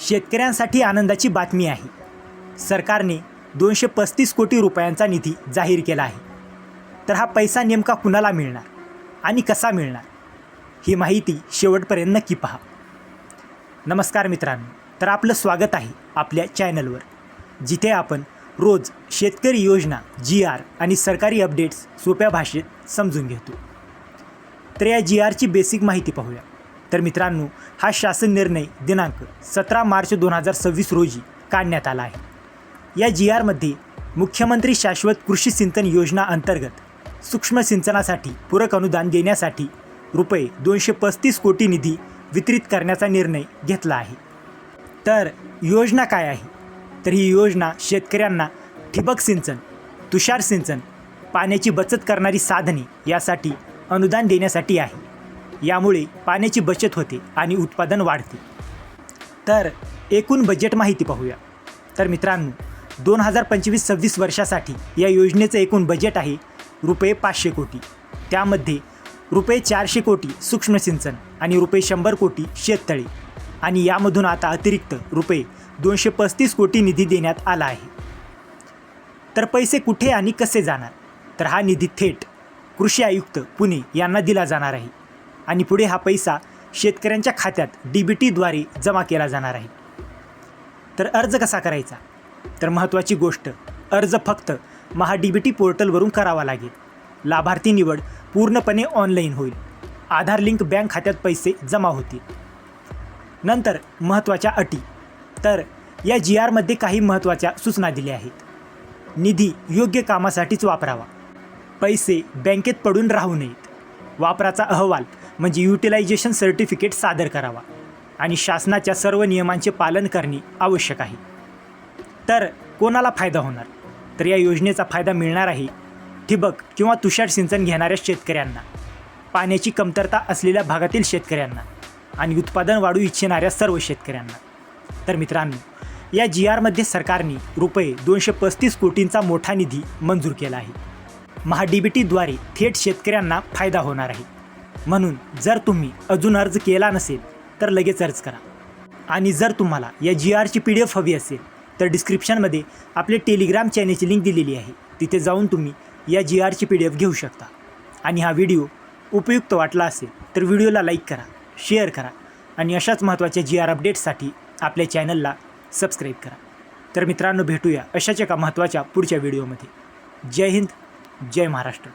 शेतकऱ्यांसाठी आनंदाची बातमी आहे. सरकारने 235 कोटी रुपयांचा निधी जाहीर केला आहे. तर हा पैसा नेमका कुणाला मिळणार आणि कसा मिळणार, ही माहिती शेवटपर्यंत नक्की पहा. नमस्कार मित्रांनो, तर आपलं स्वागत आहे आपल्या चॅनलवर, जिथे आपण रोज शेतकरी योजना, GR आणि सरकारी अपडेट्स सोप्या भाषेत समजून घेतो. तर या GRची बेसिक माहिती पाहूया. तर मित्रांनो, हा शासन निर्णय दिनांक 17 मार्च 2026 रोजी काढण्यात आला आहे. या GRमध्ये मुख्यमंत्री शाश्वत कृषी सिंचन योजना अंतर्गत सूक्ष्म सिंचनासाठी पूरक अनुदान देण्यासाठी रुपये 235 कोटी निधी वितरित करण्याचा निर्णय घेतला आहे. तर योजना काय आहे? तर ही योजना शेतकऱ्यांना ठिबक सिंचन, तुषार सिंचन, पाण्याची बचत करणारी साधने यासाठी अनुदान देण्यासाठी आहे. यामुळे पाण्याची बचत होते आणि उत्पादन वाढते. तर एकूण बजेट माहिती पाहूया. तर मित्रांनो, 2025-26 वर्षासाठी या योजनेचं एकूण बजेट आहे रुपये 500 कोटी. त्यामध्ये रुपये 400 कोटी सूक्ष्म सिंचन आणि रुपये 100 कोटी शेततळे, आणि यामधून आता अतिरिक्त रुपये 235 कोटी निधी देण्यात आला आहे. तर पैसे कुठे आणि कसे जाणार? तर हा निधी थेट कृषी आयुक्त पुणे यांना दिला जाणार आहे आणि पुढे हा पैसा शेतकऱ्यांच्या खात्यात DBTद्वारे जमा केला जाणार आहे. तर अर्ज कसा करायचा? तर महत्त्वाची गोष्ट, अर्ज फक्त महाDBT पोर्टलवरून करावा लागेल. लाभार्थी निवड पूर्णपणे ऑनलाईन होईल. आधार लिंक बँक खात्यात पैसे जमा होतील. नंतर महत्त्वाच्या अटी. तर या GRमध्ये काही महत्त्वाच्या सूचना दिल्या आहेत. निधी योग्य कामासाठीच वापरावा. पैसे बँकेत पडून राहू नयेत. वापराचा अहवाल म्हणजे युटिलायझेशन सर्टिफिकेट सादर करावा आणि शासनाच्या सर्व नियमांचे पालन करणे आवश्यक आहे. तर कोणाला फायदा होणार? तर या योजनेचा फायदा मिळणार आहे ठिबक किंवा तुषार सिंचन घेणाऱ्या शेतकऱ्यांना, पाण्याची कमतरता असलेल्या भागातील शेतकऱ्यांना आणि उत्पादन वाढू इच्छिणाऱ्या सर्व शेतकऱ्यांना. तर मित्रांनो, या GRमध्ये सरकारने रुपये 235 कोटींचा मोठा निधी मंजूर केला आहे. महाDBTद्वारे थेट शेतकऱ्यांना फायदा होणार आहे. म्हणून जर तुम्ही अजून अर्ज केला नसेल तर लगेच अर्ज करा. आणि जर तुम्हाला या GRची PDF हवी असेल तर डिस्क्रिप्शनमध्ये आपले टेलिग्राम चॅनेलची लिंक दिलेली आहे. तिथे जाऊन तुम्ही या GRची PDF घेऊ शकता. आणि हा व्हिडिओ उपयुक्त वाटला असेल तर व्हिडिओला लाईक करा, शेअर करा आणि अशाच महत्त्वाच्या GR अपडेट्ससाठी आपल्या चॅनलला सबस्क्राईब करा. तर मित्रांनो, भेटूया अशाच एका महत्त्वाच्या पुढच्या व्हिडिओमध्ये. जय हिंद, जय महाराष्ट्र.